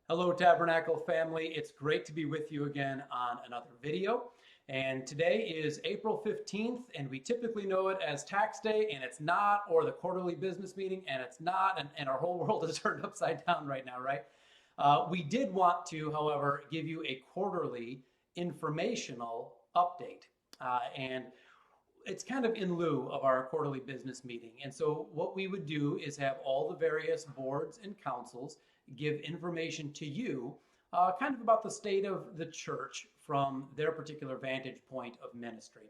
Hello, Tabernacle family. It's great to be with you again on another video. And today is April 15th, and we typically know it as tax day, and it's not, or the quarterly business meeting, and it's not, and our whole world is turned upside down right now, right? We did want to, however, give you a quarterly informational update. And it's kind of in lieu of our quarterly business meeting. And so what we would do is have all the various boards and councils give information to you kind of about the state of the church from their particular vantage point of ministry.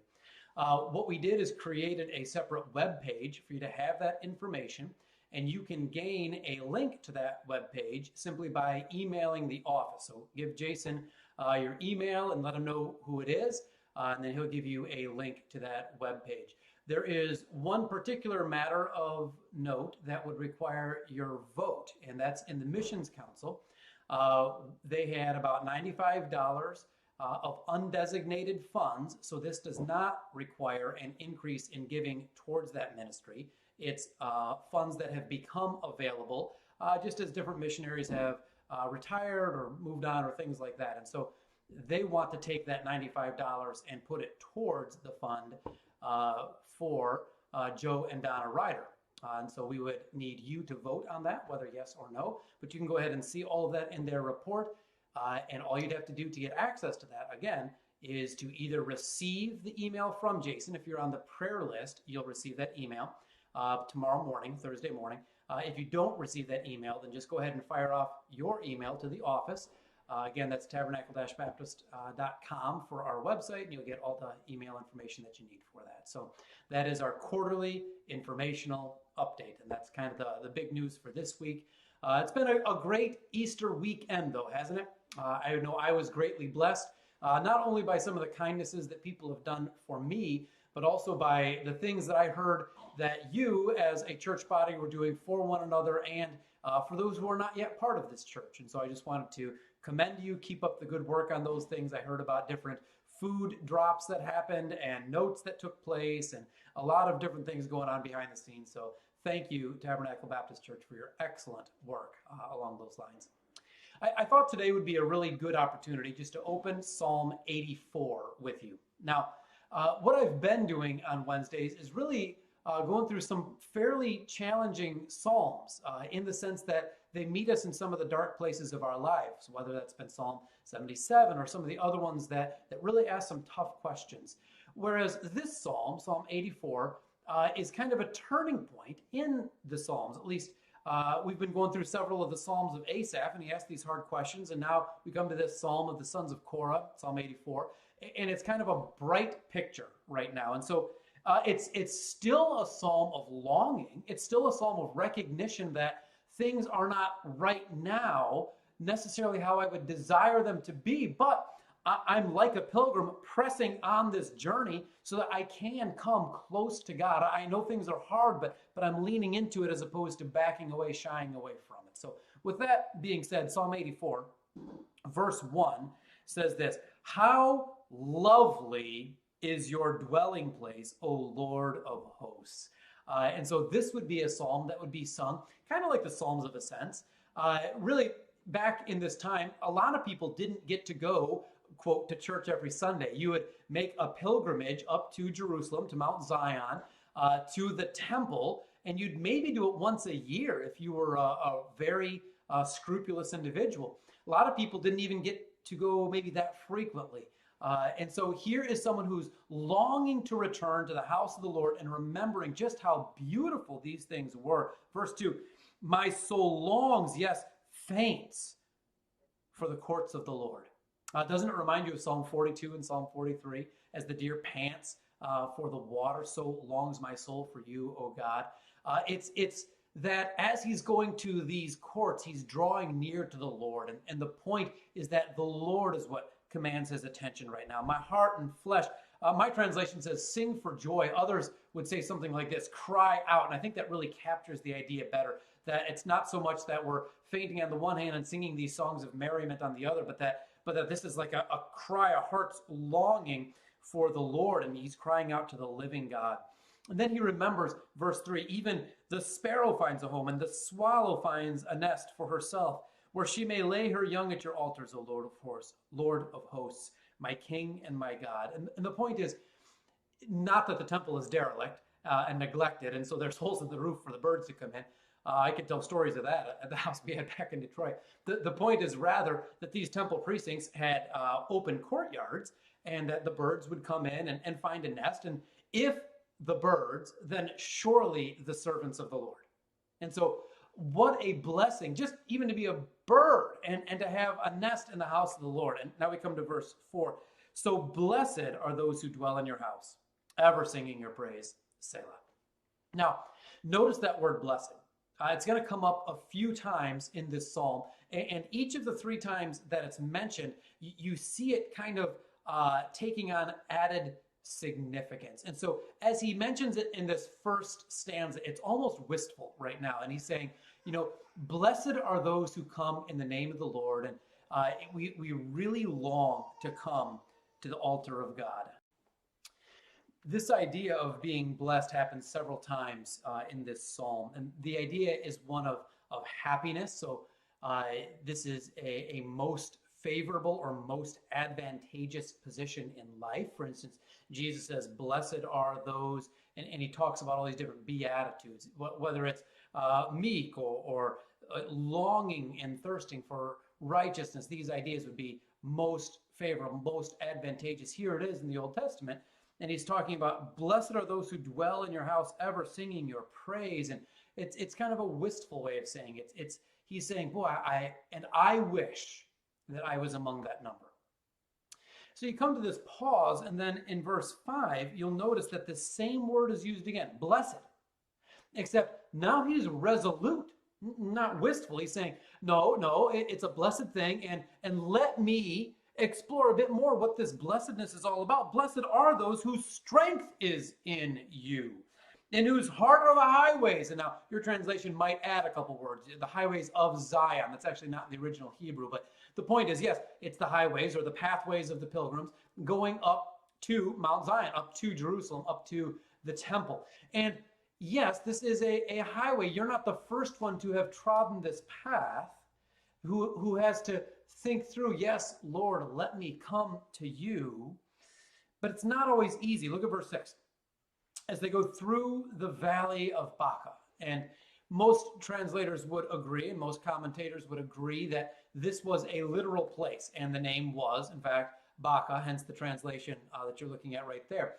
What we did is created a separate web page for you to have that information, and you can gain a link to that web page simply by emailing the office. So give Jason your email and let him know who it is, and then he'll give you a link to that web page. There is one particular matter of note that would require your vote, and that's in the Missions Council. They had about $95 of undesignated funds, so this does not require an increase in giving towards that ministry. It's funds that have become available just as different missionaries have retired or moved on or things like that. And so they want to take that $95 and put it towards the fund for Joe and Donna Ryder. And so we would need you to vote on that, whether yes or no. But you can go ahead and see all of that in their report. And all you'd have to do to get access to that, again, is to either receive the email from Jason. If you're on the prayer list, you'll receive that email tomorrow morning, Thursday morning. If you don't receive that email, then just go ahead and fire off your email to the office. Again, that's tabernacle-baptist.com for our website, and you'll get all the email information that you need for that. So that is our quarterly informational update, and that's kind of the big news for this week. It's been a great Easter weekend, though, hasn't it? I know I was greatly blessed, not only by some of the kindnesses that people have done for me, but also by the things that I heard that you, as a church body, were doing for one another and for those who are not yet part of this church. And so I just wanted to commend you, keep up the good work on those things. I heard about different food drops that happened and notes that took place and a lot of different things going on behind the scenes. So thank you, Tabernacle Baptist Church, for your excellent work along those lines. I thought today would be a really good opportunity just to open Psalm 84 with you. Now, what I've been doing on Wednesdays is really going through some fairly challenging Psalms in the sense that they meet us in some of the dark places of our lives, whether that's been Psalm 77 or some of the other ones that really ask some tough questions. Whereas this Psalm, Psalm 84, is kind of a turning point in the Psalms. At least we've been going through several of the Psalms of Asaph, and he asked these hard questions, and now we come to this Psalm of the sons of Korah, Psalm 84, and it's kind of a bright picture right now. And so it's still a psalm of longing. It's still a psalm of recognition that things are not right now necessarily how I would desire them to be, but I'm like a pilgrim pressing on this journey so that I can come close to God. I know things are hard, but I'm leaning into it as opposed to backing away, shying away from it. So with that being said, Psalm 84, verse 1 says this: "How lovely is your dwelling place, O Lord of hosts." And so this would be a psalm that would be sung kind of like the Psalms of Ascents. Really, back in this time, a lot of people didn't get to go, quote, to church every Sunday. You would make a pilgrimage up to Jerusalem, to Mount Zion, to the temple, and you'd maybe do it once a year if you were a very scrupulous individual. A lot of people didn't even get to go maybe that frequently. And so here is someone who's longing to return to the house of the Lord and remembering just how beautiful these things were. Verse 2, "My soul longs, yes, faints for the courts of the Lord." Doesn't it remind you of Psalm 42 and Psalm 43? "As the deer pants for the water, so longs my soul for you, O God." It's that as he's going to these courts, he's drawing near to the Lord. And the point is that the Lord is what commands his attention right now. "My heart and flesh." My translation says, "Sing for joy." Others would say something like this, "Cry out." And I think that really captures the idea better, that it's not so much that we're fainting on the one hand and singing these songs of merriment on the other, but that this is like a cry, a heart's longing for the Lord, and he's crying out to the living God. And then he remembers, verse 3, "Even the sparrow finds a home, and the swallow finds a nest for herself, where she may lay her young at your altars, O Lord of hosts, my King and my God. And the point is not that the temple is derelict and neglected, and so there's holes in the roof for the birds to come in. I could tell stories of that at the house we had back in Detroit. The point is rather that these temple precincts had open courtyards, and that the birds would come in and find a nest. And if the birds, then surely the servants of the Lord. And so what a blessing, just even to be a bird and to have a nest in the house of the Lord. And now we come to verse 4. So blessed are those who dwell in your house, ever singing your praise, Selah. Now, notice that word blessed. It's going to come up a few times in this psalm. And each of the 3 times that it's mentioned, you see it kind of taking on added significance. And so as he mentions it in this first stanza, it's almost wistful right now. And he's saying, blessed are those who come in the name of the Lord. And we really long to come to the altar of God. This idea of being blessed happens several times in this psalm. And the idea is one of happiness. So this is a most favorable or most advantageous position in life. For instance, Jesus says, blessed are those, and he talks about all these different beatitudes, whether it's meek or longing and thirsting for righteousness. These ideas would be most favorable, most advantageous. Here it is in the Old Testament. And he's talking about, blessed are those who dwell in your house, ever singing your praise. And it's kind of a wistful way of saying it. He's saying, boy, I wish that I was among that number. So you come to this pause, and then in verse 5, you'll notice that the same word is used again, blessed. Except now he's resolute, not wistful. He's saying, no, it's a blessed thing, and let me explore a bit more what this blessedness is all about. Blessed are those whose strength is in you, and whose heart are the highways. And now your translation might add a couple words, the highways of Zion. That's actually not in the original Hebrew, but the point is, yes, it's the highways or the pathways of the pilgrims going up to Mount Zion, up to Jerusalem, up to the temple. And yes, this is a highway. You're not the first one to have trodden this path who has to think through, yes, Lord, let me come to you. But it's not always easy. Look at verse 6. As they go through the valley of Baca, and most translators would agree, and most commentators would agree, that this was a literal place, and the name was, in fact, Baca, hence the translation that you're looking at right there.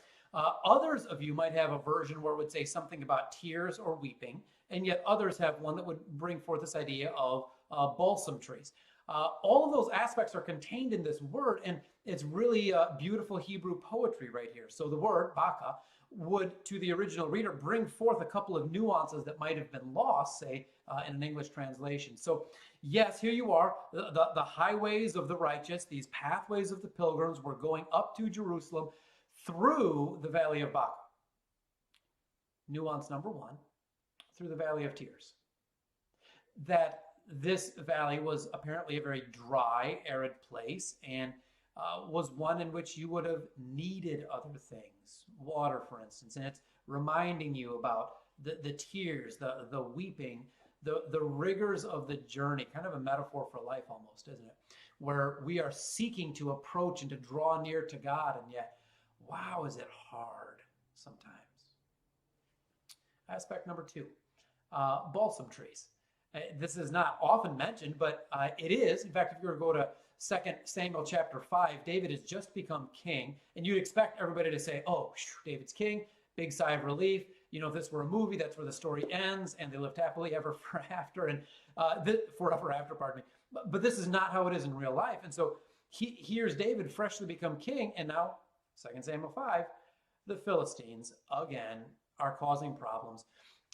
Others of you might have a version where it would say something about tears or weeping, and yet others have one that would bring forth this idea of balsam trees. All of those aspects are contained in this word, and it's really beautiful Hebrew poetry right here. So the word, Baca, would, to the original reader, bring forth a couple of nuances that might have been lost, say, in an English translation. So, yes, here you are, the highways of the righteous, these pathways of the pilgrims were going up to Jerusalem through the valley of Baca. Nuance number 1, through the valley of tears. That this valley was apparently a very dry, arid place, and was one in which you would have needed other things, water, for instance. And it's reminding you about the tears, the weeping, the rigors of the journey, kind of a metaphor for life almost, isn't it? Where we are seeking to approach and to draw near to God, and yet, wow, is it hard sometimes. Aspect number 2, balsam trees. This is not often mentioned, but it is. In fact, if you were to go to 2 Samuel chapter 5, David has just become king, and you'd expect everybody to say, oh, David's king, big sigh of relief. If this were a movie, that's where the story ends, and they lived happily ever after, and forever after, pardon me. But this is not how it is in real life. And so here's David freshly become king, and now, 2 Samuel 5, the Philistines, again, are causing problems.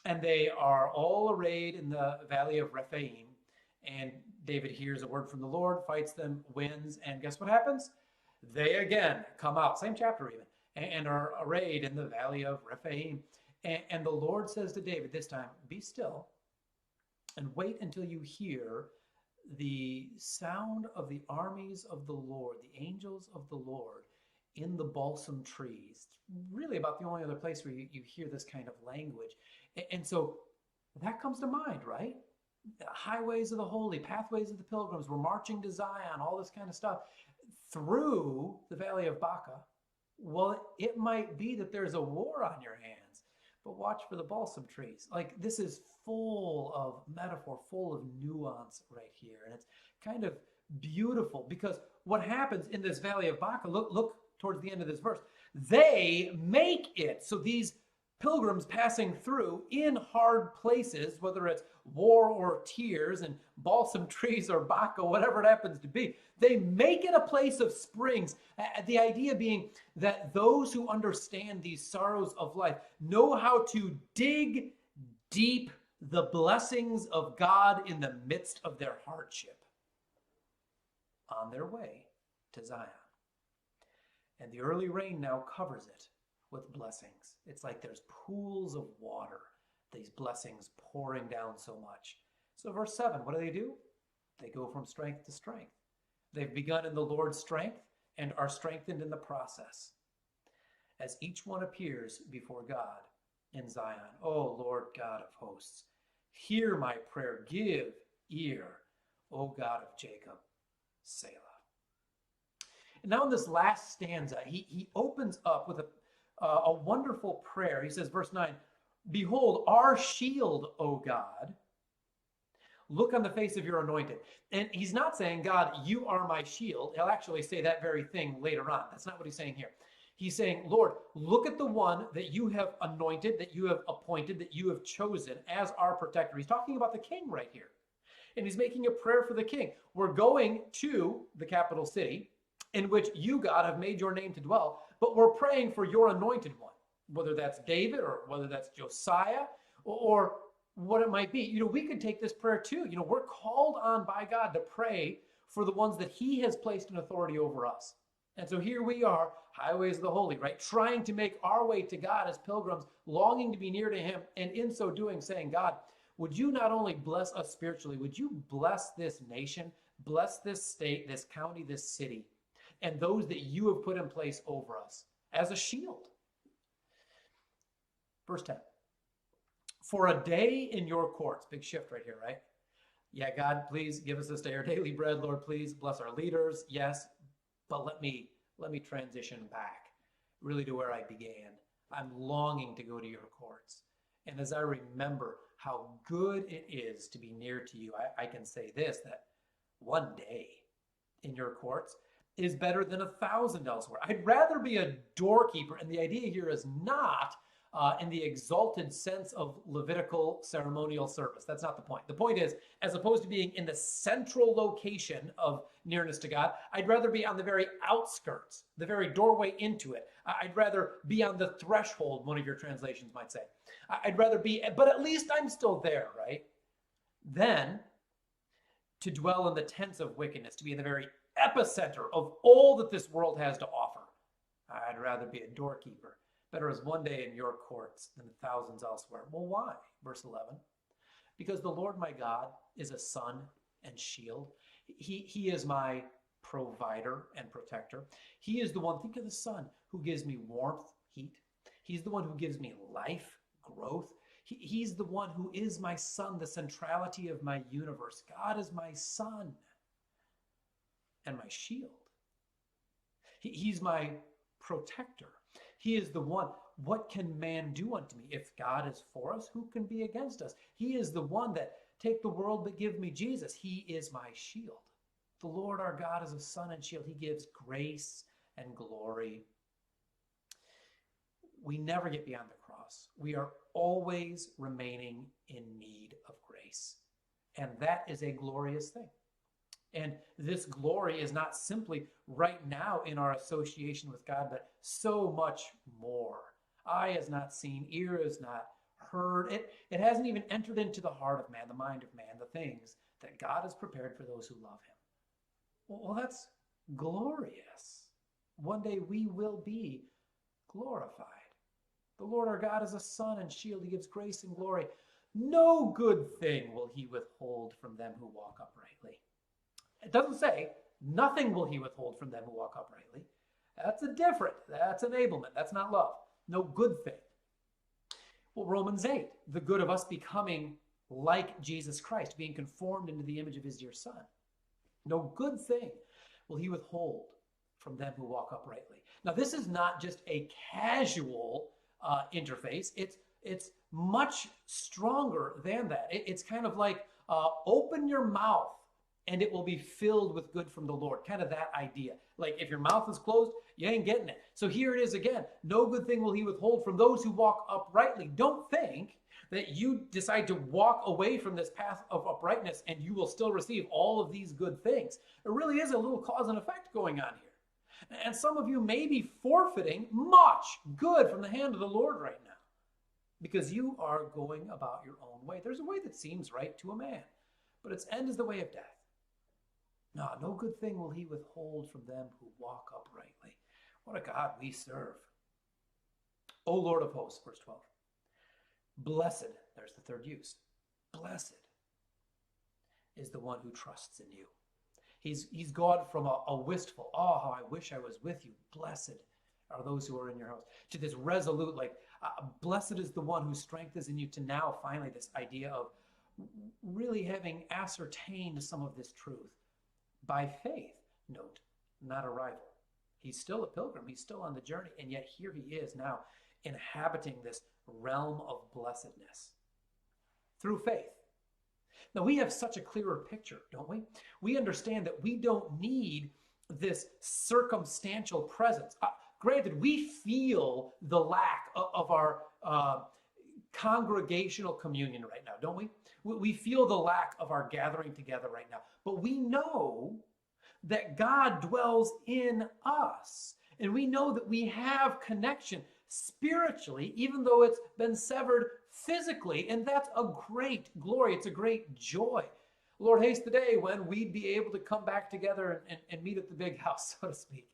And they are all arrayed in the valley of Rephaim. And David hears a word from the Lord, fights them, wins. And guess what happens? They again come out, same chapter even, and are arrayed in the valley of Rephaim. And the Lord says to David this time, be still and wait until you hear the sound of the armies of the Lord, the angels of the Lord in the balsam trees. Really about the only other place where you hear this kind of language. And so that comes to mind, right? highways of the holy, pathways of the pilgrims. We're marching to Zion, all this kind of stuff through the valley of Baca. Well, it might be that there's a war on your hands, but watch for the balsam trees. Like, this is full of metaphor, full of nuance right here. And it's kind of beautiful because what happens in this valley of Baca, look towards the end of this verse, they make it. So these pilgrims passing through in hard places, whether it's war or tears and balsam trees or Baca, whatever it happens to be, they make it a place of springs. The idea being that those who understand these sorrows of life know how to dig deep the blessings of God in the midst of their hardship on their way to Zion. And the early rain now covers it with blessings. It's like there's pools of water, these blessings pouring down so much. So verse 7, what do? They go from strength to strength. They've begun in the Lord's strength and are strengthened in the process as each one appears before God in Zion. Oh, Lord God of hosts, hear my prayer. Give ear, O God of Jacob. Selah. And now in this last stanza, he opens up with a wonderful prayer. He says, verse 9, behold, our shield, O God. Look on the face of your anointed. And he's not saying, God, you are my shield. He'll actually say that very thing later on. That's not what he's saying here. He's saying, Lord, look at the one that you have anointed, that you have appointed, that you have chosen as our protector. He's talking about the king right here. And he's making a prayer for the king. We're going to the capital city in which you, God, have made your name to dwell, but we're praying for your anointed one, whether that's David or whether that's Josiah or what it might be. We could take this prayer too. We're called on by God to pray for the ones that he has placed in authority over us. And so here we are, highways of the holy, right? Trying to make our way to God as pilgrims, longing to be near to him, and in so doing saying, God, would you not only bless us spiritually, would you bless this nation, bless this state, this county, this city, and those that you have put in place over us as a shield. Verse 10. For a day in your courts. Big shift right here, right? Yeah, God, please give us this day our daily bread. Lord, please bless our leaders. Yes, but let me transition back really to where I began. I'm longing to go to your courts. And as I remember how good it is to be near to you, I can say this, that one day in your courts is better than 1,000 elsewhere. I'd rather be a doorkeeper, and the idea here is not in the exalted sense of Levitical ceremonial service. That's not the point. The point is, as opposed to being in the central location of nearness to God, I'd rather be on the very outskirts, the very doorway into it. I'd rather be on the threshold, one of your translations might say. I'd rather be, but at least I'm still there, right? Then, to dwell in the tents of wickedness, to be in the very epicenter of all that this world has to offer. I'd rather be a doorkeeper. Better is one day in your courts than thousands elsewhere. Well, why? Verse 11. Because the Lord my God is a sun and shield. He is my provider and protector. He is the one, think of the sun, who gives me warmth, heat. He's the one who gives me life, growth. He's the one who is my sun, the centrality of my universe. God is my sun and my shield. He's my protector. He is the one. What can man do unto me? If God is for us, who can be against us? He is the one that take the world but give me Jesus. He is my shield. The Lord our God is a sun and shield. He gives grace and glory. We never get beyond the cross. We are always remaining in need of grace. And that is a glorious thing. And this glory is not simply right now in our association with God, but so much more. Eye has not seen, ear has not heard. It hasn't even entered into the heart of man, the mind of man, the things that God has prepared for those who love him. Well, that's glorious. One day we will be glorified. The Lord our God is a sun and shield. He gives grace and glory. No good thing will he withhold from them who walk uprightly. It doesn't say, nothing will he withhold from them who walk uprightly. That's that's enablement. That's not love. No good thing. Well, Romans 8, the good of us becoming like Jesus Christ, being conformed into the image of his dear Son. No good thing will he withhold from them who walk uprightly. Now, this is not just a casual interface. It's much stronger than that. It's kind of like open your mouth and it will be filled with good from the Lord. Kind of that idea. Like if your mouth is closed, you ain't getting it. So here it is again. No good thing will he withhold from those who walk uprightly. Don't think that you decide to walk away from this path of uprightness and you will still receive all of these good things. There really is a little cause and effect going on here. And some of you may be forfeiting much good from the hand of the Lord right now because you are going about your own way. There's a way that seems right to a man, but its end is the way of death. No good thing will he withhold from them who walk uprightly. What a God we serve. O Lord of hosts, verse 12. Blessed, there's the third use. Blessed is the one who trusts in you. He's gone from a wistful, oh, how I wish I was with you. Blessed are those who are in your house. To this resolute, blessed is the one whose strength is in you. To now, finally, this idea of really having ascertained some of this truth by faith. Note, not a rival. He's still a pilgrim. He's still on the journey. And yet here he is now inhabiting this realm of blessedness through faith. Now, we have such a clearer picture, don't we? We understand that we don't need this circumstantial presence. Granted, we feel the lack of our congregational communion right now, don't we? We feel the lack of our gathering together right now. But we know that God dwells in us. And we know that we have connection spiritually, even though it's been severed physically. And that's a great glory. It's a great joy. Lord, haste the day when we'd be able to come back together and meet at the big house, so to speak.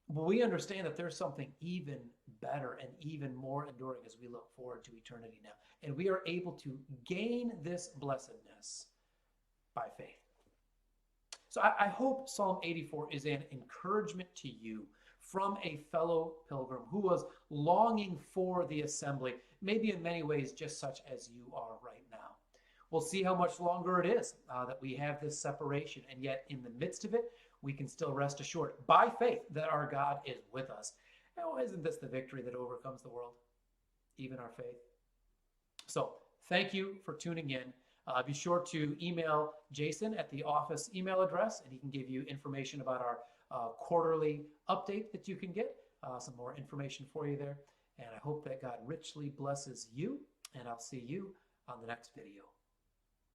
But we understand that there's something even better and even more enduring as we look forward to eternity now. And we are able to gain this blessedness by faith. So I hope Psalm 84 is an encouragement to you from a fellow pilgrim who was longing for the assembly, maybe in many ways just such as you are right now. We'll see how much longer it is that we have this separation, and yet in the midst of it, we can still rest assured by faith that our God is with us. Oh, isn't this the victory that overcomes the world, even our faith? So thank you for tuning in. Be sure to email Jason at the office email address, and he can give you information about our quarterly update that you can get, some more information for you there. And I hope that God richly blesses you, and I'll see you on the next video.